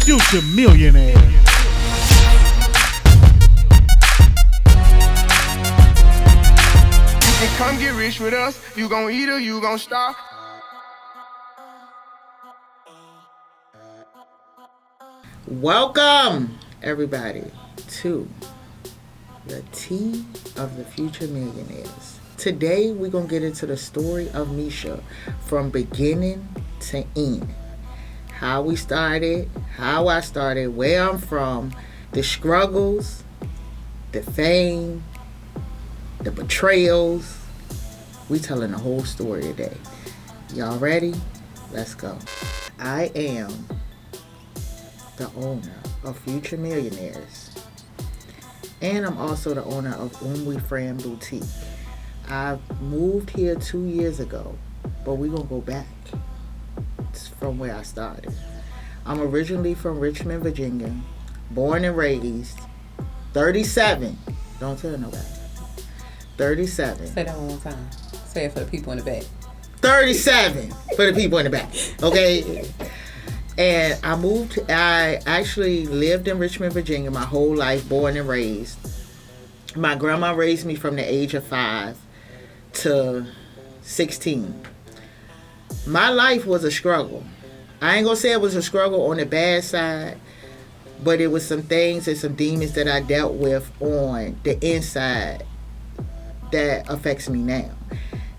Future Millionaires. And come get rich with us. You gon' eat or you gon' starve. Welcome, everybody, to the Tea of the Future Millionaires. Today, we're going to get into the story of Meesha from beginning to end. How we started, how I started, where I'm from, the struggles, the fame, the betrayals. We telling the whole story today. Y'all ready? Let's go. I am the owner of Future Millionaires, and I'm also the owner of Fran Boutique. I moved here 2 years ago, but we're gonna go back from where I started. I'm originally from Richmond, Virginia, born and raised, 37. Don't tell nobody. 37. Say that one more time. Say it for the people in the back. 37 for the people in the back. Okay. And I actually lived in Richmond, Virginia my whole life, born and raised. My grandma raised me from the age of 5 to 16. My life was a struggle. I ain't gonna say it was a struggle on the bad side, but it was some things and some demons that I dealt with on the inside that affects me now.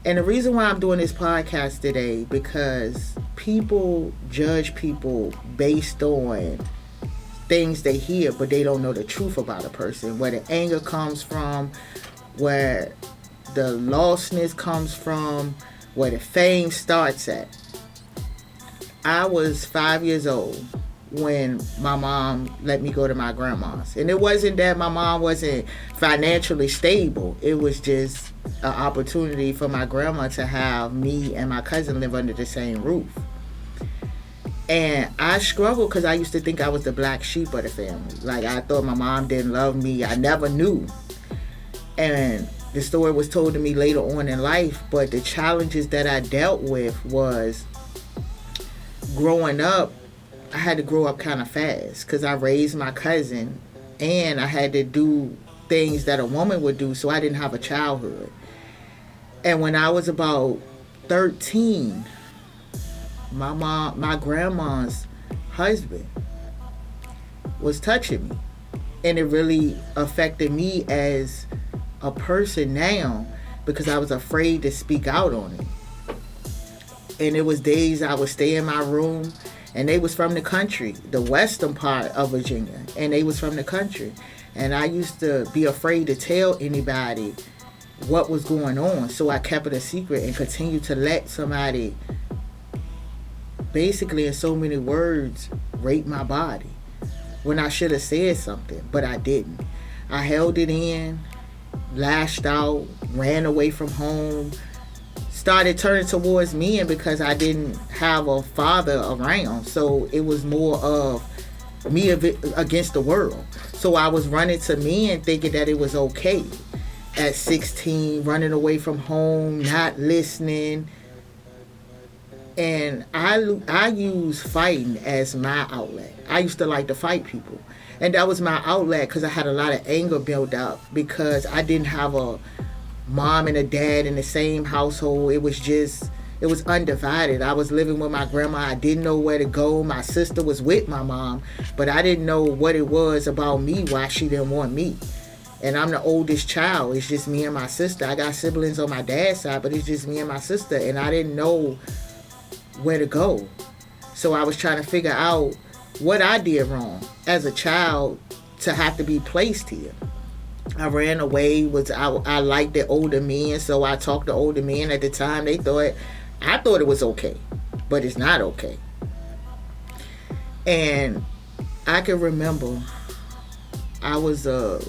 And the reason why I'm doing this podcast today, because people judge people based on things they hear, but they don't know the truth about a person, where the anger comes from, where the lostness comes from, where the fame starts at. I was 5 years old when my mom let me go to my grandma's. And it wasn't that my mom wasn't financially stable. It was just an opportunity for my grandma to have me and my cousin live under the same roof. And I struggled because I used to think I was the black sheep of the family. Like, I thought my mom didn't love me. I never knew. And the story was told to me later on in life, but the challenges that I dealt with was growing up. I had to grow up kind of fast because I raised my cousin and I had to do things that a woman would do, so I didn't have a childhood. And when I was about 13, my grandma's husband was touching me, and it really affected me as a person now because I was afraid to speak out on it. And it was days I would stay in my room, and they was from the country, the western part of Virginia, and they was from the country. And I used to be afraid to tell anybody what was going on, so I kept it a secret and continued to let somebody, basically in so many words, rape my body when I should have said something, but I didn't. I held it in, lashed out, ran away from home, started turning towards men because I didn't have a father around. So it was more of me against the world. So I was running to men thinking that it was okay. At 16, running away from home, not listening. And I use fighting as my outlet. I used to like to fight people. And that was my outlet because I had a lot of anger built up because I didn't have a mom and a dad in the same household. It was undivided. I was living with my grandma. I didn't know where to go. My sister was with my mom, but I didn't know what it was about me, why she didn't want me. And I'm the oldest child. It's just me and my sister. I got siblings on my dad's side, but it's just me and my sister, and I didn't know where to go. So I was trying to figure out what I did wrong as a child to have to be placed here. I ran away. I liked the older men, so I talked to older men. At the time, I thought it was okay, but it's not okay. And I can remember I was a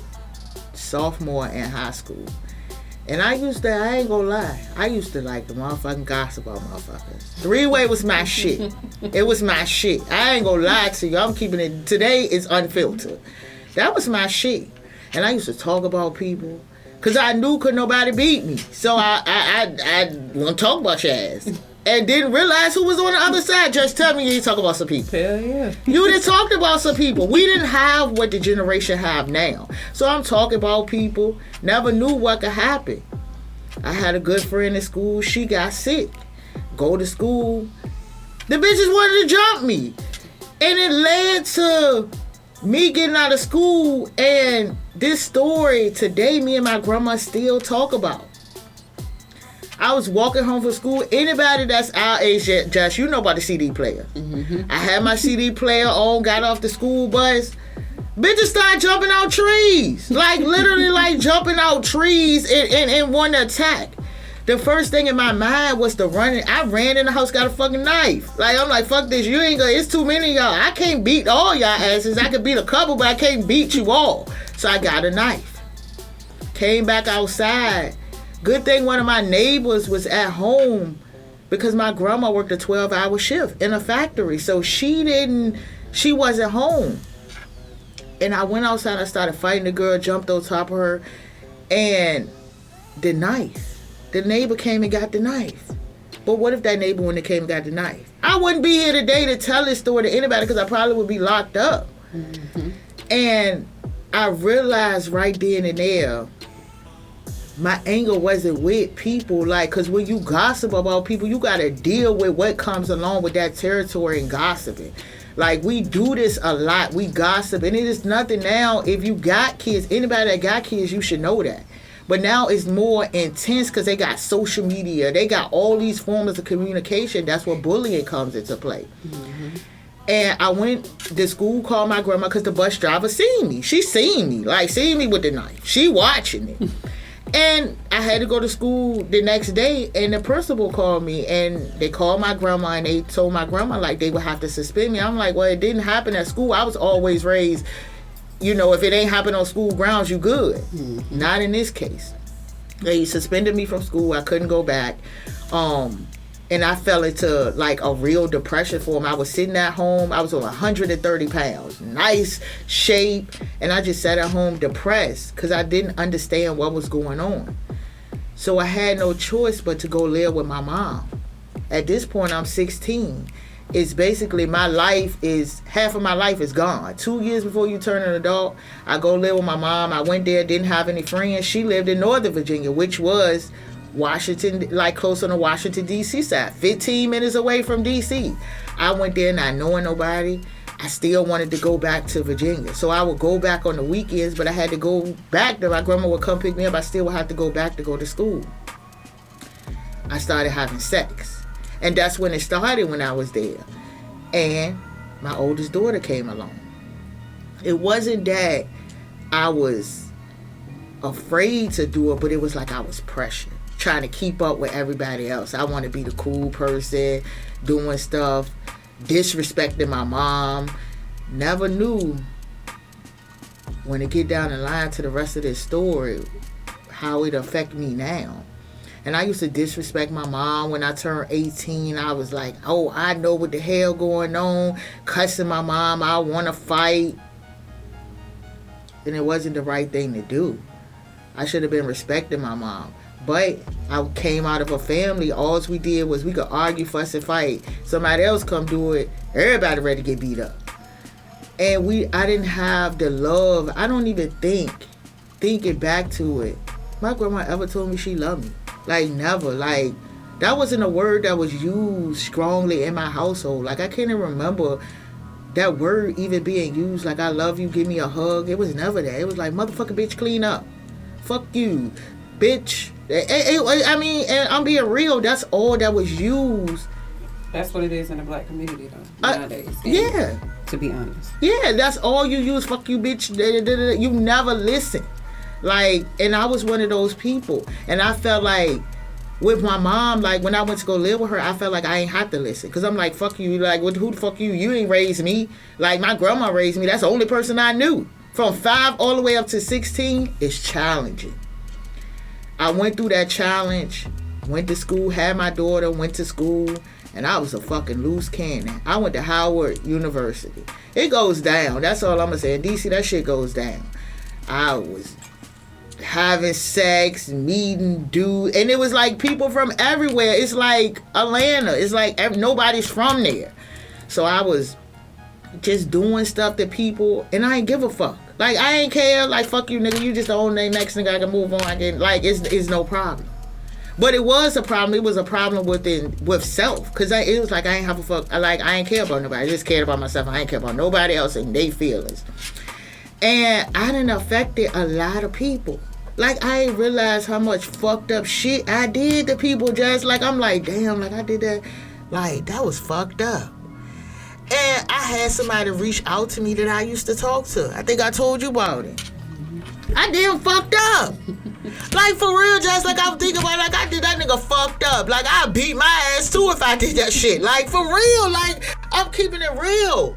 sophomore in high school, and I ain't gonna lie, I used to like the motherfucking gossip about motherfuckers. Three-way was my shit. It was my shit. I ain't gonna lie to you. I'm keeping it. Today is unfiltered. That was my shit. And I used to talk about people because I knew could nobody beat me. So I want to talk about your ass. and didn't realize who was on the other side. Just tell me you didn't talk about some people. Hell yeah. You didn't talk about some people. We didn't have what the generation have now. So I'm talking about people. Never knew what could happen. I had a good friend in school. She got sick. Go to school. The bitches wanted to jump me. And it led to me getting out of school. And this story today, me and my grandma still talk about. I was walking home from school. Anybody that's our age, Josh, you know about the CD player. Mm-hmm. I had my CD player on, got off the school bus. Bitches started jumping out trees. Like, literally, like, jumping out trees and wanting to attack. The first thing in my mind was to run. I ran in the house, got a fucking knife. Like, I'm like, fuck this. You ain't gonna, it's too many of y'all. I can't beat all y'all asses. I could beat a couple, but I can't beat you all. So I got a knife. Came back outside. Good thing one of my neighbors was at home because my grandma worked a 12-hour shift in a factory. So she wasn't home. And I went outside, I started fighting the girl, jumped on top of her, and the knife. The neighbor came and got the knife. But what if that neighbor, when they came and got the knife? I wouldn't be here today to tell this story to anybody because I probably would be locked up. Mm-hmm. And I realized right then and there, my anger wasn't with people, like, because when you gossip about people, you got to deal with what comes along with that territory and gossiping. Like, we do this a lot. We gossip, and it is nothing now. If you got kids, anybody that got kids, you should know that. But now it's more intense because they got social media. They got all these forms of communication. That's where bullying comes into play. Mm-hmm. And I went to school, called my grandma because the bus driver seen me. She seen me, like, seen me with the knife. She watching it. And I had to go to school the next day, and the principal called me, and they called my grandma, and they told my grandma, like, they would have to suspend me. I'm like, well, it didn't happen at school. I was always raised, if it ain't happened on school grounds, you good. Mm-hmm. Not in this case. They suspended me from school. I couldn't go back. And I fell into, like, a real depression for him. I was sitting at home. I was on 130 pounds. Nice shape. And I just sat at home depressed because I didn't understand what was going on. So I had no choice but to go live with my mom. At this point, I'm 16. It's basically half of my life is gone. 2 years before you turn an adult, I go live with my mom. I went there, didn't have any friends. She lived in Northern Virginia, which was Washington, like close on the Washington, D.C. side, 15 minutes away from D.C. I went there not knowing nobody. I still wanted to go back to Virginia. So I would go back on the weekends, but I had to go back there. My grandma would come pick me up. I still would have to go back to go to school. I started having sex. And that's when it started when I was there. And my oldest daughter came along. It wasn't that I was afraid to do it, but it was like I was pressured. Trying to keep up with everybody else. I want to be the cool person, doing stuff, disrespecting my mom. Never knew when it get down the line to the rest of this story how it affect me now. And I used to disrespect my mom. When I turned 18, I was like, oh, I know what the hell going on. Cussing my mom, I want to fight. And it wasn't the right thing to do. I should have been respecting my mom. But I came out of a family, all we did was we could argue, fuss, and fight. Somebody else come do it, everybody ready to get beat up. And I didn't have the love. I don't even thinking back to it, my grandma ever told me she loved me. Like, never. Like, that wasn't a word that was used strongly in my household. Like, I can't even remember that word even being used. Like, I love you, give me a hug. It was never that. It was like, motherfucker, bitch, clean up. Fuck you, bitch. I mean, and I'm being real, that's all that was used. That's what it is in the black community, though, nowadays. Yeah. To be honest. Yeah, that's all you use. Fuck you, bitch. You never listen. Like, and I was one of those people. And I felt like, with my mom, like, when I went to go live with her, I felt like I ain't have to listen. Because I'm like, fuck you. Like, who the fuck you? You ain't raised me. Like, my grandma raised me. That's the only person I knew. From 5 all the way up to 16, it's challenging. I went through that challenge, went to school, had my daughter, went to school, and I was a fucking loose cannon. I went to Howard University. It goes down. That's all I'm going to say. In D.C., that shit goes down. I was having sex, meeting dudes, and it was like people from everywhere. It's like Atlanta. It's like nobody's from there. So I was just doing stuff to people, and I ain't give a fuck. Like, I ain't care. Like, fuck you, nigga. You just the only next nigga I can move on. I can, like, it's no problem. But it was a problem. It was a problem with self. Because it was like, I ain't have a fuck. Like, I ain't care about nobody. I just cared about myself. I ain't care about nobody else and they feelings. And I done affected a lot of people. Like, I ain't realized how much fucked up shit I did to people. Just like, I'm like, damn, like, I did that. Like, that was fucked up. And I had somebody reach out to me that I used to talk to. I think I told you about it. I damn fucked up. Like, for real, just like I'm thinking about, like, I did that nigga fucked up. Like, I beat my ass too if I did that shit. Like, for real, like, I'm keeping it real.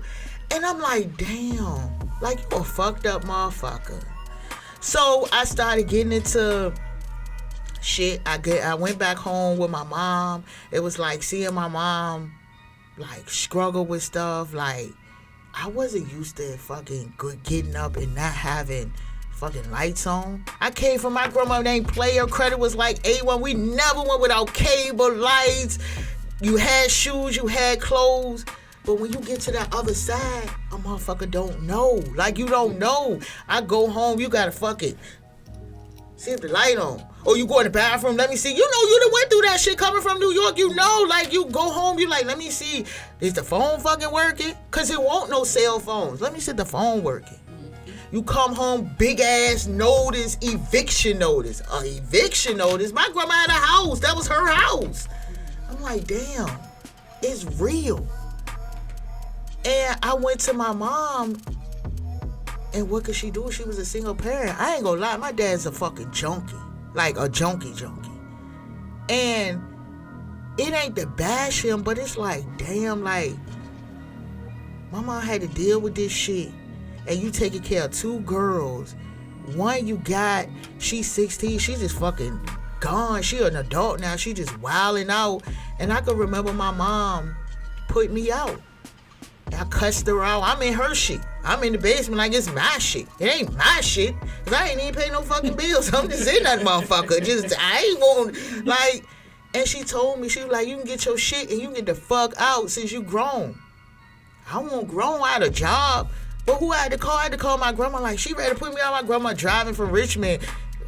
And I'm like, damn, like, you a fucked up motherfucker. So I started getting into shit. I went back home with my mom. It was like seeing my mom, like, struggle with stuff. Like, I wasn't used to fucking getting up and not having fucking lights on. I came from my grandma named Player. Credit was like A1. We never went without cable, lights. You had shoes, you had clothes. But when you get to that other side, a motherfucker don't know. Like, you don't know. I go home, you gotta fucking see if the light on. Or you go in the bathroom, let me see. You know, you done went through that shit coming from New York. You know, like, you go home, you like, let me see, is the phone fucking working? Because it won't no cell phones. Let me see if the phone working. You come home, big ass notice, eviction notice. Eviction notice? My grandma had a house. That was her house. I'm like, damn, it's real. And I went to my mom, and what could she do? She was a single parent. I ain't gonna lie, my dad's a fucking junkie. Like a junkie. And it ain't to bash him, but it's like, damn, like, my mom had to deal with this shit. And you taking care of two girls. One you got, she's 16, she's just fucking gone. She an adult now, she just wilding out. And I can remember my mom put me out. I cussed her out. I'm in her shit. I'm in the basement like it's my shit. It ain't my shit. Cause I ain't even pay no fucking bills. I'm just in that motherfucker. I ain't going, like, and she told me, she was like, you can get your shit and you can get the fuck out since you grown. I won't grown, I had a job. But who I had to call? I had to call my grandma. Like, she ready to put me out. My grandma driving from Richmond,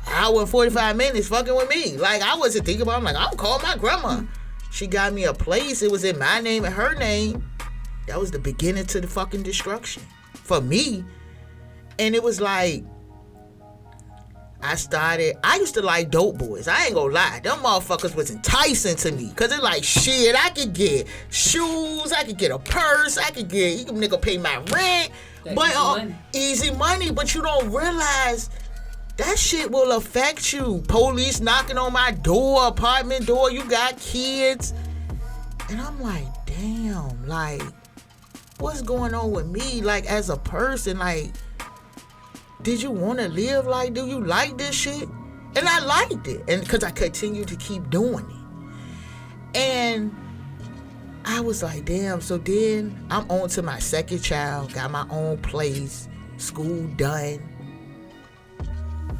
hour and 45 minutes, fucking with me. Like, I wasn't thinking about it. I'm like, I'll call my grandma. She got me a place. It was in my name and her name. That was the beginning to the fucking destruction for me. And it was like, I used to like dope boys. I ain't gonna lie. Them motherfuckers was enticing to me. Cause it's like, shit, I could get shoes, I could get a purse, you can nigga pay my rent. But easy money, but you don't realize that shit will affect you. Police knocking on my door, apartment door, you got kids. And I'm like, damn, like, what's going on with me? Like, as a person, like, did you want to live like, do you like this shit? And I liked it. And because I continued to keep doing it. And I was like, damn. So then I'm on to my second child, got my own place, school done.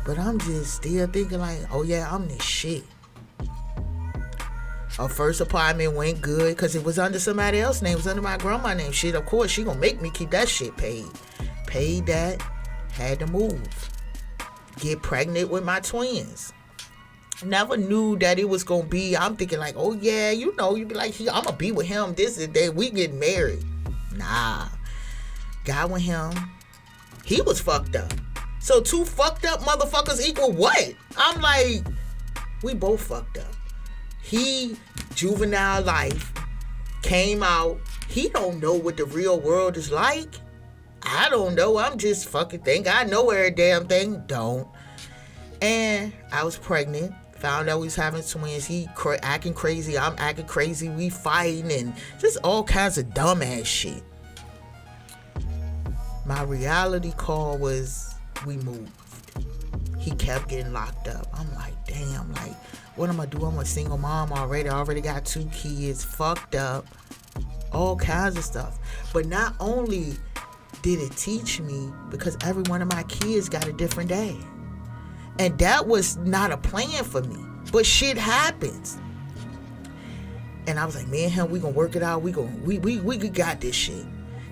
But I'm just still thinking like, oh yeah, I'm this shit. Our first apartment went good because it was under somebody else's name. It was under my grandma's name. Shit, of course, she gonna make me keep that shit paid. Paid that, had to move. Get pregnant with my twins. Never knew that it was gonna be, I'm thinking like, oh yeah, you know, you be like, I'm gonna be with him this and that, we get married. Nah. Got with him. He was fucked up. So two fucked up motherfuckers equal what? I'm like, we both fucked up. He, juvenile life, came out. He don't know what the real world is like. I don't know. I'm just fucking think I know every damn thing. Don't. And I was pregnant. Found out we was having twins. He acting crazy. I'm acting crazy. We fighting and just all kinds of dumbass shit. My reality call was we moved. He kept getting locked up. I'm like, damn, like, what am I do? I'm a single mom already. I already got 2 kids, fucked up, all kinds of stuff. But not only did it teach me, because every one of my kids got a different dad. And that was not a plan for me. But shit happens. And I was like, me and him, we gonna work it out. We got this shit.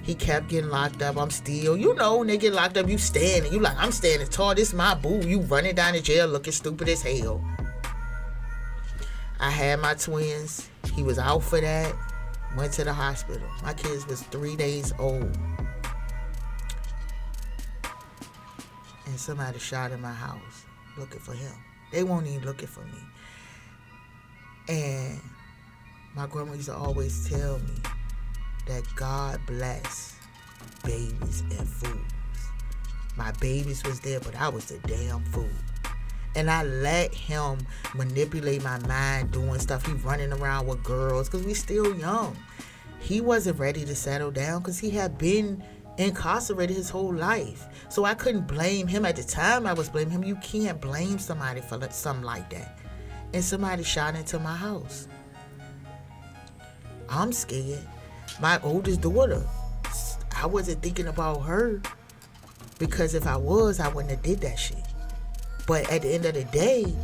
He kept getting locked up. I'm still, when they get locked up, you standing. You like, I'm standing tall. This my boo. You running down the jail looking stupid as hell. I had my twins. He was out for that. Went to the hospital. My kids was 3 days old. And somebody shot in my house looking for him. They weren't even looking for me. And my grandma used to always tell me that God bless babies and fools. My babies was there, but I was the damn fool. And I let him manipulate my mind doing stuff. He running around with girls because we still young. He wasn't ready to settle down because he had been incarcerated his whole life. So I couldn't blame him. At the time, I was blaming him. You can't blame somebody for something like that. And somebody shot into my house. I'm scared. My oldest daughter, I wasn't thinking about her because if I was, I wouldn't have did that shit. But at the end of the day,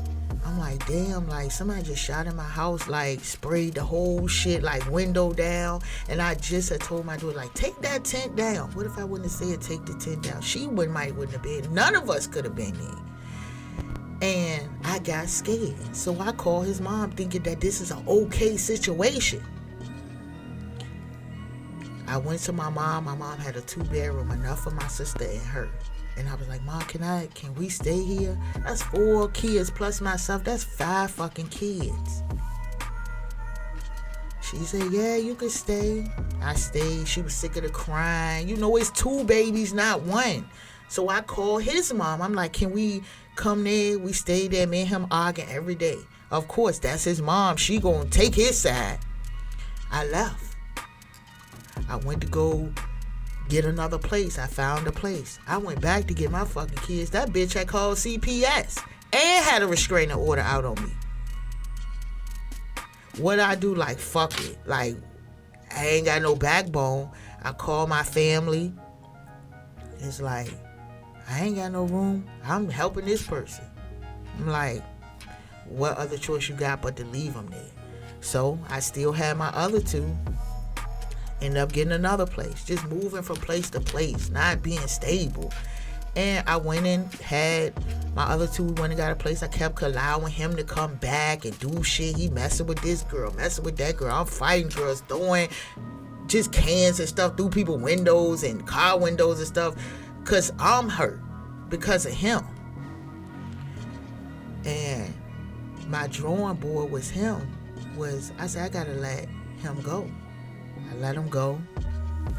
I'm like, damn, like somebody just shot in my house, like sprayed the whole shit, like window down. And I just had told my daughter, like, take that tent down. What if I wouldn't have said take the tent down? She wouldn't have been. None of us could have been there. And I got scared. So I called his mom thinking that this is an okay situation. I went to my mom. My mom had a 2-bedroom, enough for my sister and her. And I was like, Mom, can we stay here? That's 4 kids plus myself. That's 5 fucking kids. She said, yeah, you can stay. I stayed. She was sick of the crying. It's 2 babies, not 1. So I called his mom. I'm like, can we come there? We stay there. Me and him arguing every day. Of course, that's his mom. She gonna take his side. I left. I went to go get another place. I found a place. I went back to get my fucking kids. That bitch had called CPS and had a restraining order out on me. What I do? Like, fuck it. Like, I ain't got no backbone. I call my family. It's like, I ain't got no room. I'm helping this person. I'm like, what other choice you got but to leave them there? So I still had my other 2. Ended up getting another place, just moving from place to place, not being stable. And I went and had my other 2. We went and got a place. I kept allowing him to come back and do shit. He messing with this girl, messing with that girl. I'm fighting girls, throwing just cans and stuff through people's windows and car windows and stuff, because I'm hurt because of him. And my drawing board was I said, I gotta let him go. I let him go.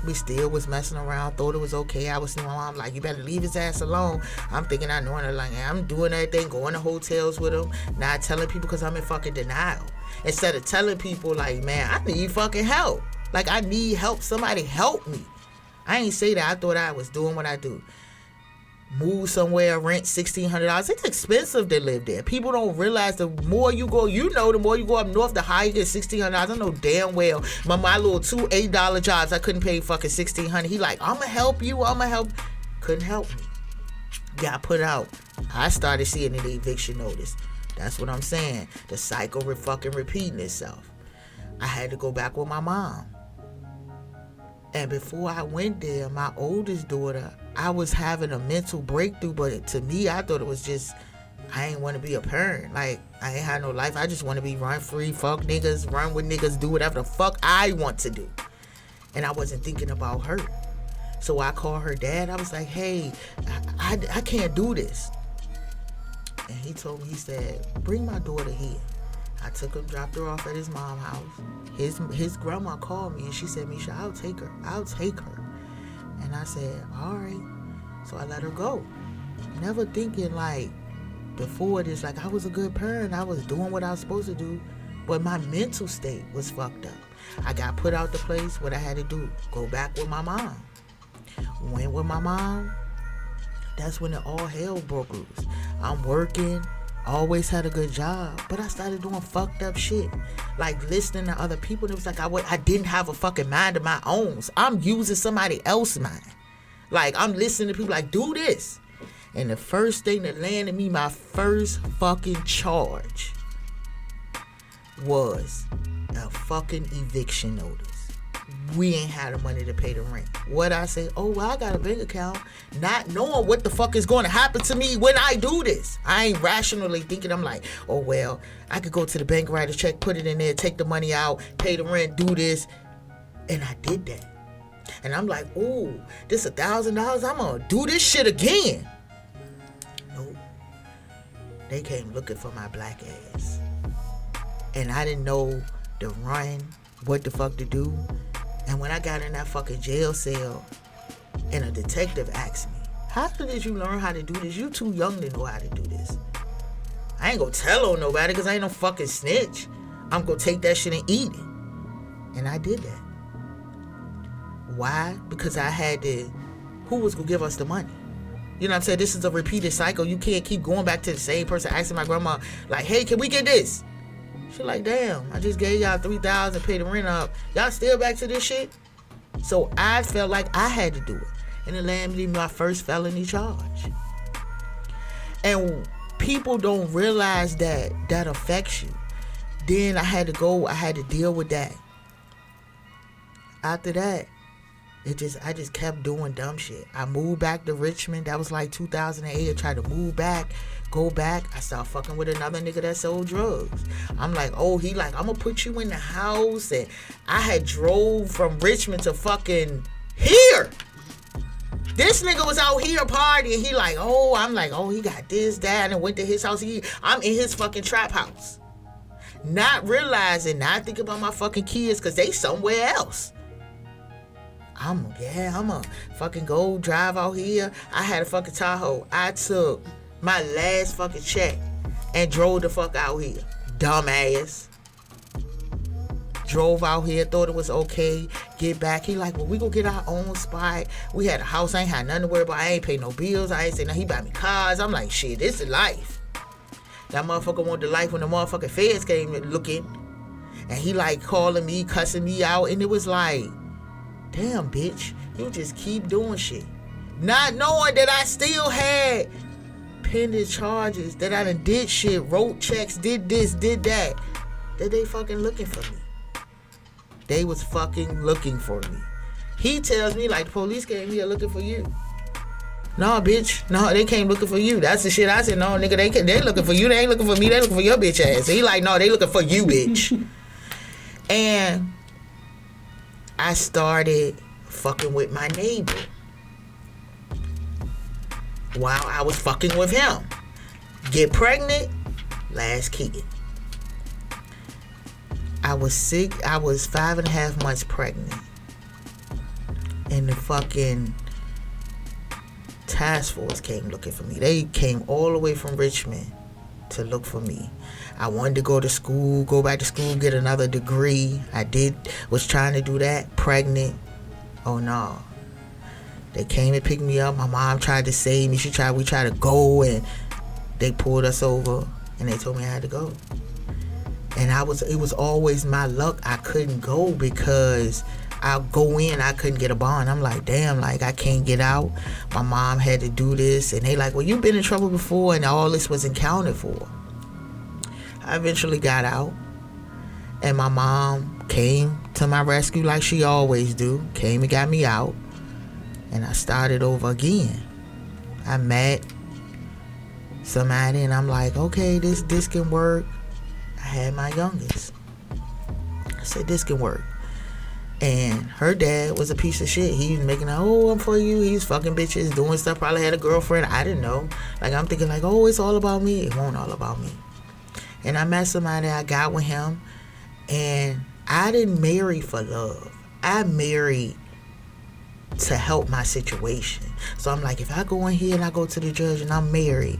We still was messing around, thought it was okay. I was seeing my mom like, you better leave his ass alone. I'm thinking I know her, like, I'm doing everything, going to hotels with him, not telling people because I'm in fucking denial. Instead of telling people like, man, I need fucking help. Like, I need help. Somebody help me. I ain't say that. I thought I was doing what I do. Move somewhere, rent $1,600. It's expensive to live there. People don't realize the more you go, the more you go up north, the higher you get $1,600. I know damn well my little 2 $8 jobs, I couldn't pay fucking $1,600. He like, I'ma help you. Couldn't help me. Got put out. I started seeing the eviction notice. That's what I'm saying. The cycle fucking repeating itself. I had to go back with my mom. And before I went there, my oldest daughter, I was having a mental breakthrough, but to me, I thought it was just, I ain't want to be a parent. Like, I ain't had no life. I just want to be run free, fuck niggas, run with niggas, do whatever the fuck I want to do. And I wasn't thinking about her. So I called her dad. I was like, hey, I can't do this. And he told me, he said, bring my daughter here. I took her, dropped her off at his mom's house. His grandma called me and she said, Meesha, I'll take her. And I said, all right. So I let her go. Never thinking like before this, like I was a good parent. I was doing what I was supposed to do. But my mental state was fucked up. I got put out the place. What I had to do, go back with my mom. Went with my mom. That's when it all hell broke loose. I'm working. Always had a good job, but I started doing fucked up shit, like listening to other people. And it was like I didn't have a fucking mind of my own. So I'm using somebody else's mind. Like I'm listening to people like, do this, And the first thing that landed me, my first fucking charge, was a fucking eviction notice. We ain't had the money to pay the rent. What I say? Oh, well, I got a bank account. Not knowing what the fuck is going to happen to me when I do this. I ain't rationally thinking. I'm like, oh, well, I could go to the bank, write a check, put it in there, take the money out, pay the rent, do this. And I did that. And I'm like, ooh, this $1,000. I'm going to do this shit again. Nope. They came looking for my black ass. And I didn't know to run, what the fuck to do. And when I got in that fucking jail cell, and a detective asked me, how did you learn how to do this? You too young to know how to do this. I ain't gonna tell on nobody because I ain't no fucking snitch. I'm gonna take that shit and eat it. And I did that. Why? Because I had to, who was gonna give us the money? You know what I'm saying? This is a repeated cycle. You can't keep going back to the same person asking my grandma, like, hey, can we get this? She like, damn, I just gave y'all $3,000, paid the rent up. Y'all still back to this shit? So I felt like I had to do it. And it landed me my first felony charge. And people don't realize that that affects you. Then I had to deal with that. After that, I just kept doing dumb shit. I moved back to Richmond. That was like 2008. I tried to move back, go back. I started fucking with another nigga that sold drugs. I'm like, oh, he like, I'm gonna put you in the house. And I had drove from Richmond to fucking here. This nigga was out here partying. He like, oh, I'm like, oh, he got this, that, and went to his house. I'm in his fucking trap house. Not realizing, not thinking about my fucking kids because they somewhere else. I'm gonna fucking go drive out here. I had a fucking Tahoe. I took my last fucking check and drove the fuck out here. Dumbass. Drove out here, thought it was okay. Get back. He like, well, we gonna get our own spot. We had a house. I ain't had nothing to worry about. I ain't pay no bills. I ain't say nothing. He buy me cars. I'm like, shit, this is life. That motherfucker wanted the life when the motherfucking feds came looking. And he like calling me, cussing me out. And it was like, damn, bitch, you just keep doing shit. Not knowing that I still had pending charges, that I done did shit, wrote checks, did this, did that. That they fucking looking for me. They was fucking looking for me. He tells me, like, the police came here looking for you. No, bitch. No, they came looking for you. That's the shit I said. No, nigga, they looking for you. They ain't looking for me. They looking for your bitch ass. He like, no, they looking for you, bitch. And I started fucking with my neighbor while I was fucking with him. Get pregnant, last kid. I was sick. I was 5.5 months pregnant. And the fucking task force came looking for me. They came all the way from Richmond to look for me. I wanted to go to school, go back to school, get another degree. Was trying to do that, pregnant. Oh no. They came and picked me up. My mom tried to save me. We tried to go, and they pulled us over and they told me I had to go. And it was always my luck I couldn't go because I'll go in, I couldn't get a bond. I'm like, damn, like I can't get out. My mom had to do this, and they like, well, you've been in trouble before, and all this was accounted for. I eventually got out, and my mom came to my rescue like she always do. Came and got me out, and I started over again. I met somebody, and I'm like, okay, this can work. I had my youngest. I said, this can work. And her dad was a piece of shit. He was making, I'm for you. He's fucking bitches, doing stuff. Probably had a girlfriend. I didn't know. Like, I'm thinking like, it's all about me. It won't all about me. And I met somebody, I got with him, and I didn't marry for love. I married to help my situation. So I'm like, if I go in here and I go to the judge and I'm married,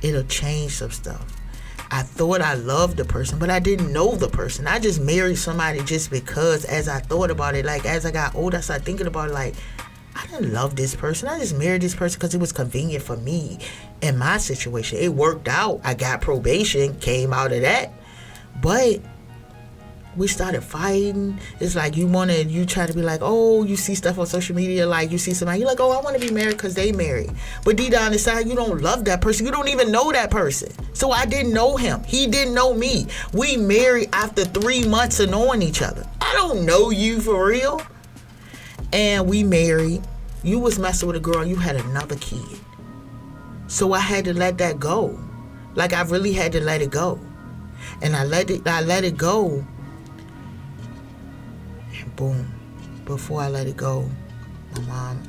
it'll change some stuff. I thought I loved the person, but I didn't know the person. I just married somebody just because, as I thought about it, like as I got older, I started thinking about it, like, I didn't love this person. I just married this person because it was convenient for me in my situation. It worked out. I got probation, came out of that. But we started fighting. It's like you try to be like, oh, you see stuff on social media, like you see somebody, you're like, oh, I want to be married because they married. But deep down inside, you don't love that person. You don't even know that person. So I didn't know him. He didn't know me. We married after 3 months of knowing each other. I don't know you for real. And we married. You was messing with a girl and you had another kid. So I had to let that go. Like, I really had to let it go. And I let it go. And boom. Before I let it go,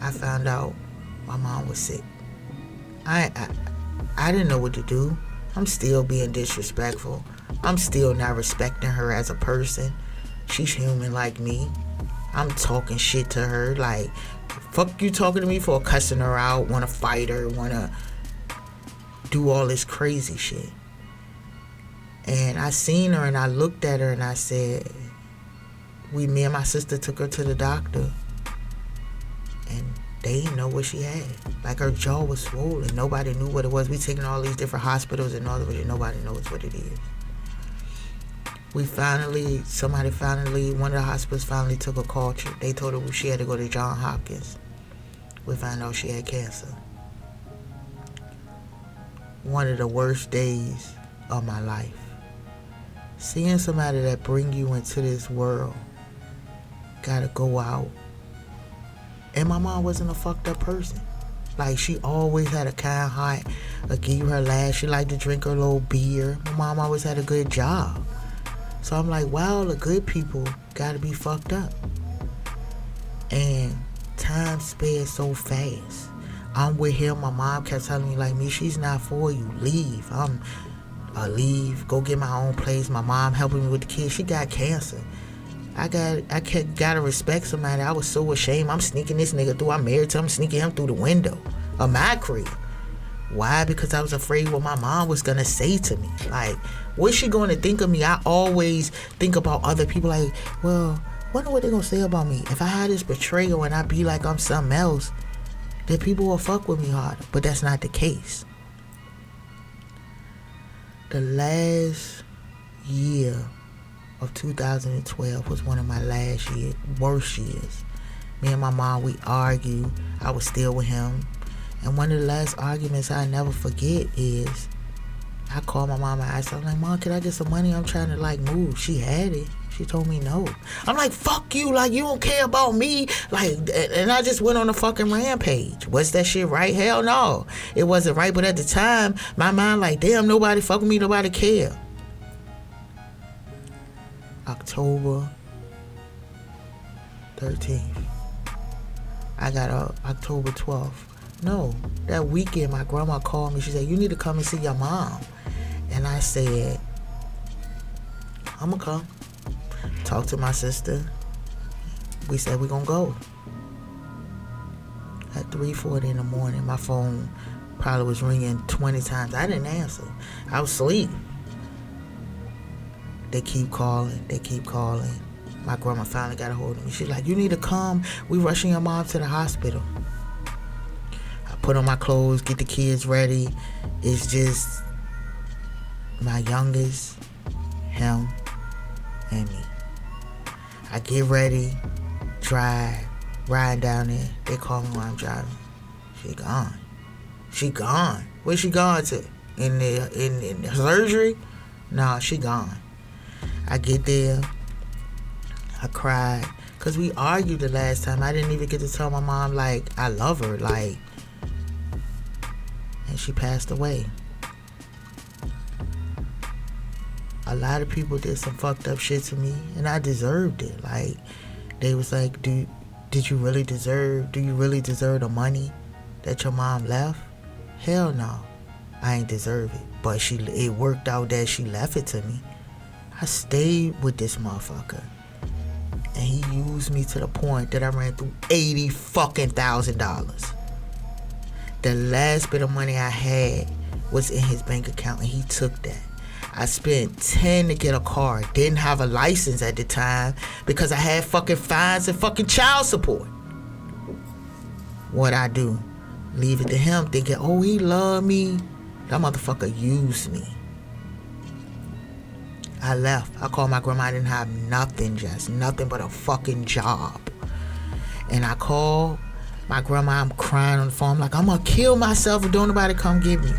I found out my mom was sick. I didn't know what to do. I'm still being disrespectful. I'm still not respecting her as a person. She's human like me. I'm talking shit to her. Like, fuck you talking to me for, cussing her out, want to fight her, want to do all this crazy shit. And I seen her and I looked at her and I said, me and my sister took her to the doctor and they didn't know what she had. Like, her jaw was swollen. Nobody knew what it was. We taken all these different hospitals and all of it. Nobody knows what it is. One of the hospitals finally took a culture. They told her she had to go to Johns Hopkins. We found out she had cancer. One of the worst days of my life. Seeing somebody that bring you into this world gotta go out. And my mom wasn't a fucked up person. Like, she always had a kind heart. Give you her laugh. She liked to drink her little beer. My mom always had a good job. So I'm like, wow, the good people gotta be fucked up. And time sped so fast. I'm with him. My mom kept telling me, like, me, she's not for you. Leave. Leave. Go get my own place. My mom helping me with the kids. She got cancer. I gotta respect somebody. I was so ashamed. I'm sneaking this nigga through. I'm married to him. I'm sneaking him through the window of my crib. Why? Because I was afraid what my mom was gonna say to me. Like, what's she gonna think of me? I always think about other people. Like, well, wonder what they gonna say about me. If I had this betrayal and I be like I'm something else, then people will fuck with me harder. But that's not the case. The last year of 2012 was one of my worst years. Me and my mom, we argued. I was still with him. And one of the last arguments I never forget is I called my mom and I said, like, Mom, can I get some money? I'm trying to, like, move. She had it. She told me no. I'm like, fuck you. Like, you don't care about me. Like, and I just went on a fucking rampage. Was that shit right? Hell no. It wasn't right. But at the time, my mind like, damn, nobody fuck with me. Nobody care. October 13th. I got October 12th. No, that weekend my grandma called me. She said, you need to come and see your mom. And I said, I'm gonna come. Talk to my sister. We said we're gonna go. At 3:40 in the morning, my phone probably was ringing 20 times. I didn't answer. I was asleep. They keep calling. My grandma finally got a hold of me. She's like, you need to come. We rushing your mom to the hospital. I put on my clothes, get the kids ready. It's just my youngest, him, and me. I get ready, drive, riding down there. They call me while I'm driving. She gone. Where's she gone to? In the surgery? Nah, she gone. I get there. I cried. Because we argued the last time. I didn't even get to tell my mom, like, I love her. Like, and she passed away. A lot of people did some fucked up shit to me, and I deserved it. Like, they was like, do you really deserve the money that your mom left? Hell no. I ain't deserve it. But it worked out that she left it to me. I stayed with this motherfucker. And he used me to the point that I ran through $80,000. The last bit of money I had was in his bank account, and he took that. I spent $10 to get a car. Didn't have a license at the time because I had fucking fines and fucking child support. What I do? Leave it to him thinking, oh, he loved me. That motherfucker used me. I left. I called my grandma. I didn't have nothing, just nothing but a fucking job. And I called my grandma. I'm crying on the phone. I'm like, I'm gonna kill myself if don't nobody come get me.